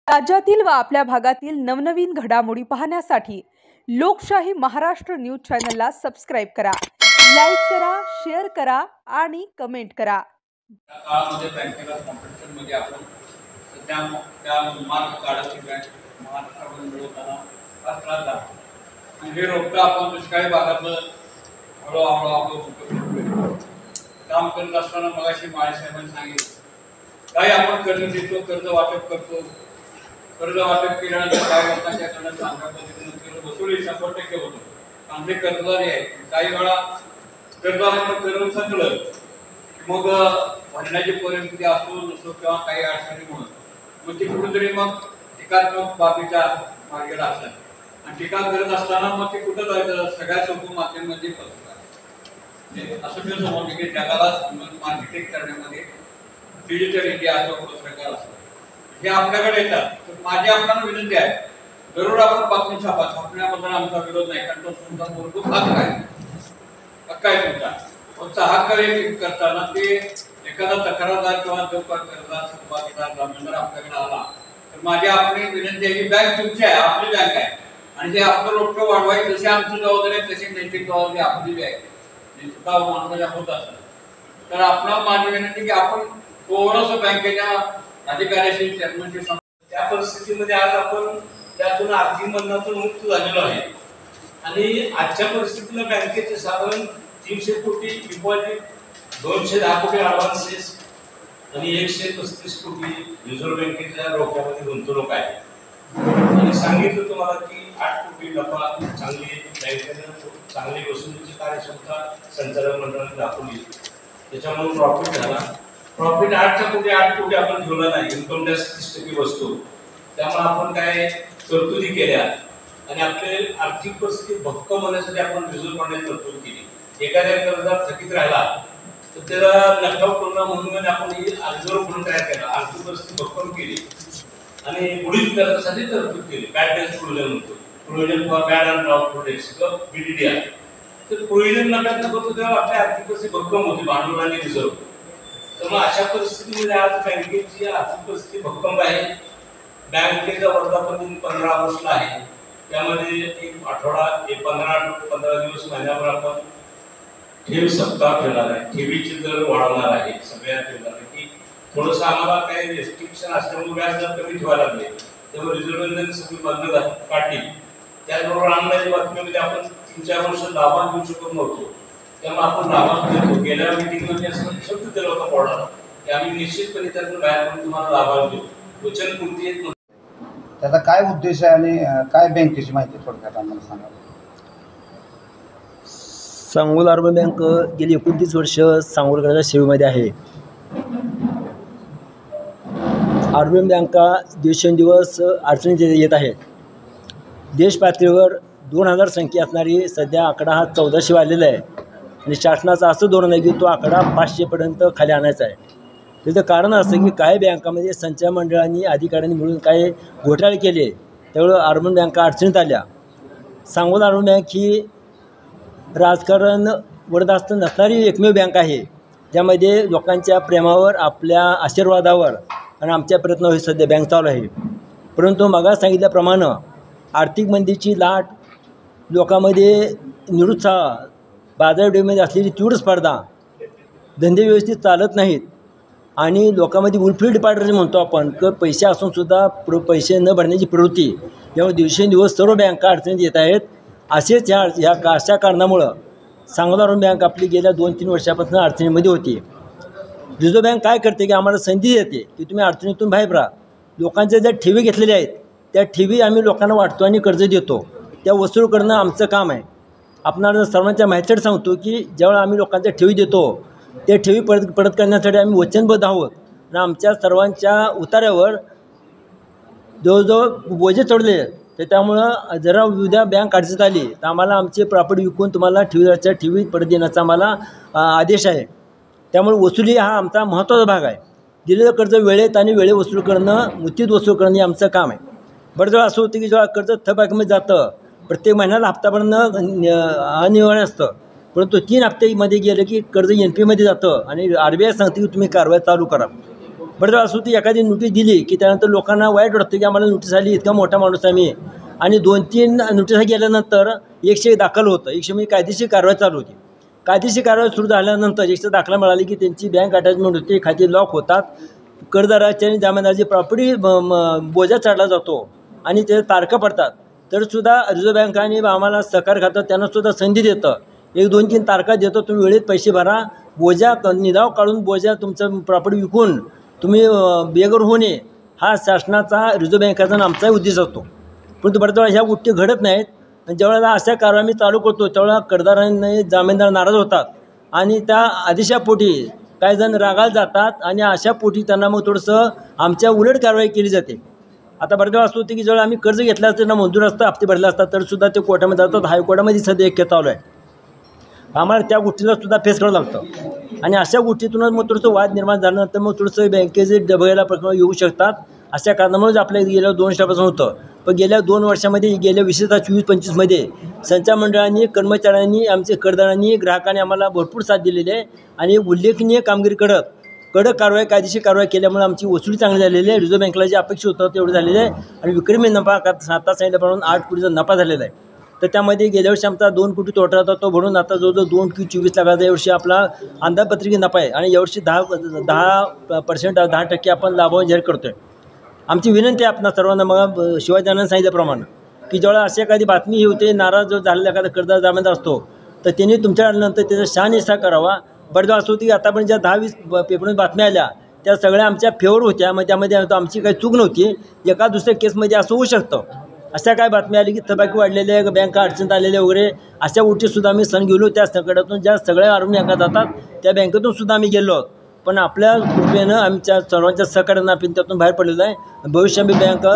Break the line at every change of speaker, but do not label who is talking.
राज्यातील व आपल्या भागातील नवनवीन घडामोडी पाहण्यासाठी लोकशाही महाराष्ट्र न्यूज चॅनलला सबस्क्राइब करा, लाईक करा, शेअर करा आणि कमेंट करा.
काळामध्ये बँकेला कॉम्पिटिशनमध्ये आपण सध्या त्या मार्क काढायची बँक महाराष्ट्रामध्ये मिळवताना फार त्रास झाला आणि हे रोपटं आपण दुष्काळी भागातलं हळूहळू काम करत असताना मगाशी माळेसाहेबांनी सांगितलं काही आपण कर्ज देतो, कर्ज वाटप करतो. कर्ज वाटप केल्यानंतर काही लोकांच्याकडनं चांगल्या पद्धतीनं कर्ज वसुली 100% होतो. चांगले कर्जदारी आहे. काही वेळा कर्जाला कर्ज संकलन मग भरण्याची परिस्थिती असो नसो किंवा काही अडचणीमुळे मग ती कुठेतरी मग टीकात्मक बाबीच्या मार्गाला असतात आणि टीका करत असताना मग ते कुठं जायचं सगळ्या सोपं माध्यमांमध्ये पत्रकार असं मी समजलं की जगाला मार्केटिंग करण्यामध्ये डिजिटल इंडिया असा पत्रकार असतात हे आपल्याकडे येतात. तर माझी आपल्याला विनंती आहे जरूर आपण बातमी छापण्याबद्दल आमचा विरोध नाही कारण तो तुमचा मूलभूत हक्क आहे तुमचा. फक्त हक्क करताना ते एखादा तक्रारदार किंवा जो कर्जदार सहभागीदार जामीनदार आपल्याकडे आला तर माझी आपली विनंती आहे की बँक तुमची आहे, आपली बँक आहे आणि ते आपलं रोपटं वाढवाय जशी आमची जबाबदारी आहे तशी नैतिक जबाबदारी आपली आहे. चुका मानवाच्या होत असतात तर आपला माझी विनंती की आपण थोडंसं बँकेच्या अधिकाऱ्याशी चेअरमनशी
त्या परिस्थितीमध्ये आज आपण त्यातून आर्थिक बंधनातून मुक्त झालेलो आहे आणि आजच्या परिस्थितीला बँकेचे साधारण 300 कोटी डिपॉझिट, 210 कोटी ॲडव्हान्सेस आणि 135 कोटी रिझर्व्ह बँकेच्या रोख्यामध्ये गुंतवणूक आहे आणि सांगितलं तुम्हाला की 8 कोटी नफा चांगली बँकेनं चांगली वसुलीची कार्यक्षमता संचालक मंडळाने दाखवली. त्याच्यामुळे प्रॉफिट झाला. प्रॉफिट 8 कोटी आपण ठेवला नाही. इन्कम टॅक्स 30% बसतो. त्यामुळे आपण काय तरतुदी केल्या आणि आपले आर्थिक परिस्थिती भक्कम होण्यासाठी आपण रिझर्व्ह बँकेने तरतूद केली. एखाद्या कर्जदार थकीत राहिला तर त्याला लक्षात करून म्हणून आपण रिझर्व्ह फंड तयार केला, आर्थिक परिस्थिती भक्कम केली आणि पुढील कर्जासाठी तरतूद केली. बॅड डेट प्रोव्हिजन होतो, provision for bad and drop debts किंवा BDDR. तर प्रोव्हिजन नफ्यात करतो तेव्हा आपली आर्थिक परिस्थिती भक्कम होती, भांडवल आणि रिझर्व्ह. तर मग अशा परिस्थितीमध्ये आज बँकेची आर्थिक परिस्थिती भक्कम आहे. बँकेचा वर्धापन दिन 15 ऑगस्टला आहे. त्यामध्ये एक आठवडा 15 दिवस महिन्याभर आपण ठेव सप्ताह ठेवणार आहे. ठेवीचे दर वाढवणार आहे. सगळ्या ठेवणार आहे की थोडंसं आम्हाला काही रेस्ट्रिक्शन असल्यामुळे व्याज दर कमी ठेवायला लागले त्यामुळे रिझर्व्ह बँकेने सगळी बंद काढली. त्याचबरोबर ऑनलाईन बातमीमध्ये आपण 3-4 वर्ष लाभांश देऊ शकत नव्हतो त्यामुळे आपण लाभांश देतो. गेल्या मीटिंगमध्ये असं शब्द दिला होता बोर्डाला की आम्ही निश्चितपणे त्यातून बाहेर पडून तुम्हाला लाभांश देऊ. वचनपूर्ती येत.
त्याचा काय उद्देश आहे आणि काय बँकेची माहिती थोडक्यात आम्हाला सांगा.
सांगोला अर्बन बँक गेली 29 वर्ष सांगोलकरांच्या सेवेमध्ये आहे. अर्बन बँका दिवसेंदिवस अडचणीत येत आहेत. देश पातळीवर 2000 संख्या असणारी सध्या आकडा हा 1400 आलेला आहे आणि शासनाचं असं धोरण आहे की तो आकडा 500पर्यंत खाली आणायचा आहे. त्याचं कारण असं की काही बँकामध्ये संचालक मंडळांनी अधिकाऱ्यांनी मिळून काही घोटाळे केले त्यामुळे अर्बन बँका अडचणीत आल्या. सांगोला अर्बन बँक ही राजकारण वरदास्त नसणारी एकमेव बँक आहे ज्यामध्ये लोकांच्या प्रेमावर, आपल्या आशीर्वादावर आणि आमच्या प्रयत्नावर सध्या बँक चालू आहे. परंतु मागा सांगितल्याप्रमाणे आर्थिक मंदीची लाट, लोकांमध्ये निरुत्साह, बाजारपेठेमध्ये असलेली तीव्र स्पर्धा, धंदे व्यवस्थित चालत नाहीत आणि लोकांमध्ये उलफिल डिपार्टमेंट म्हणतो आपण की पैसे असूनसुद्धा पैसे न भरण्याची प्रवृत्ती यामुळे दिवसेंदिवस सर्व बँका अडचणीत येत आहेत. असेच अशा कारणामुळं सांगोला अर्बन बँक आपली गेल्या 2-3 वर्षापासून अडचणीमध्ये होती. रिझर्व्ह बँक काय करते की आम्हाला संधी देते की तुम्ही अडचणीतून बाहेर राहा. लोकांच्या ज्या ठेवी घेतलेल्या आहेत त्या ठेवी आम्ही लोकांना वाटतो आणि कर्ज देतो. त्या वसूल करणं आमचं काम आहे. आपणाला सर्वांच्या माहितीसाठी सांगतो की ज्यावेळेला आम्ही लोकांच्या ठेवी देतो त्या ठेवी परत करण्यासाठी आम्ही वचनबद्ध आहोत आणि आमच्या सर्वांच्या उतार्यावर जवळजवळ बोजे चढले. तर त्यामुळं जरा उद्या बँक अडचणीत आली तर आम्हाला आमची प्रॉपर्टी विकून तुम्हाला ठेवी परत देण्याचा आम्हाला आदेश आहे. त्यामुळे वसुली हा आमचा महत्त्वाचा भाग आहे. दिलेलं कर्ज वेळेत आणि वेळेत वसूल करणं, मुदतीत वसूल करणं हे आमचं काम आहे. बरं जेव्हा असं होतं की जेव्हा कर्ज थकबाकीमध्ये जातं, प्रत्येक महिन्याला हप्ताभरणं अनिवार्य असतं, परंतु 3 हप्त्यामध्ये गेलं की कर्ज NPA मध्ये जातं आणि RBI सांगते की तुम्ही कारवाई चालू करा. बरं असं ती एखादी नोटीस दिली की त्यानंतर लोकांना वाईट वाटतं की आम्हाला नोटीस आली, इतका मोठा माणूस आम्ही, आणि 2-3 नोटिसा गेल्यानंतर 101 दाखल होतं. 100 म्हणजे कायदेशीर कारवाई चालू होती. कायदेशीर कारवाई सुरू झाल्यानंतर 100 दाखला मिळाली की त्यांची बँक अटॅचमेंट होते, खाती लॉक होतात, कर्जदाराची आणि जामीनदाराची प्रॉपर्टी बोजा चढला जातो आणि ते तारखा पडतात. तरीसुद्धा रिझर्व्ह बँकाने आम्हाला सहकार खातं त्यांनासुद्धा संधी देतं, 1-2-3 तारखा देतो, तुम्ही वेळेत पैसे भरा, बोजा निदाव काढून बोजा तुमचं प्रॉपर्टी विकून तुम्ही बेघर होऊ नये, हा शासनाचा रिझर्व्ह बँकेचा आणि आमचाही उद्देश असतो. परंतु बऱ्याच वेळा ह्या गोष्टी घडत नाहीत. ज्यावेळेला अशा कारवाई आम्ही चालू करतो त्यावेळेला कर्जदारांनी जामीनदार नाराज होतात आणि त्या आदेशापोटी काही जण रागाला जातात आणि अशा पोटी त्यांना मग थोडंसं आमच्या उलट कारवाई केली जाते. आता बऱ्याच वेळा असं होतं की ज्यावेळेला आम्ही कर्ज घेतलं असतं त्यांना मंजूर असतं, हप्ते भरले असतात, तरीसुद्धा ते कोर्टामध्ये जातात. हायकोर्टामध्ये सध्या एक केस चालू आहे. आम्हाला त्या गोष्टीला सुद्धा फेस करावं लागतं आणि अशा गोष्टीतूनच मग थोडंसं वाद निर्माण झाल्यानंतर मग थोडंसं बँकेचे डबघाईला प्रकरण येऊ शकतात. अशा कारणामुळेच आपल्या गेल्या 2 वर्षापासून होतं. पण गेल्या 2 वर्षामध्ये, गेल्या विशेषतः 24-25मध्ये संचालक कर्मचाऱ्यांनी, आमचे कर्जदारांनी, ग्राहकांनी आम्हाला भरपूर साथ दिलेली आहे आणि उल्लेखनीय कामगिरी कडक कारवाई, कायदेशीर कारवाई केल्यामुळे आमची वसुली चांगली झालेली आहे. रिझर्व्ह बँकेला जे अपेक्षित होतं तेवढं झालेलं आहे आणि विक्रमी नफा, आता सांगितल्याप्रमाणे 8 कोटीचा नफा झालेला आहे. तर त्यामध्ये गेल्या वर्षी आमचा 2 कोटी तोटा होता, तो भरून आता जवळजवळ 2,24 लाखाचा यावर्षी आपला अंदाजपत्रकी नफा आहे आणि यावर्षी 10% 10% आपण लाभांश जाहीर करतो आहे. आमची विनंती आहे आपणा सर्वांना, मग शिवाजीरावांनी सांगितल्याप्रमाणे, की जेव्हा अशी एखादी बातमी ही होते, नाराज जो झालेला एखादा कर्जदार जामीनदार असतो, तर त्यांनी तुमच्या आल्यानंतर त्याचा शहानिशा करावा. बरं असं होती की आतापर्यंत ज्या 10-20 पेपरमध्ये बातम्या आल्या त्या सगळ्या आमच्या फेवर होत्या, मग त्यामध्ये आमची काही चूक नव्हती. एका दुसऱ्या केसमध्ये असं होऊ शकतं. अशा काय बातम्या आली की थबाकी वाढलेल्या, बँका अडचणीत आलेल्या वगैरे, अशा गोष्टीसुद्धा आम्ही सण गेलो. त्या संकटातून ज्या सगळ्या आरोग्य बँका जातात त्या बँकेतून सुद्धा आम्ही गेलो आहोत. पण आपल्या कृपेनं आमच्या सर्वांच्या सहकार्यानं आपण त्यातून बाहेर पडलेलो आहे. भविष्यात बँक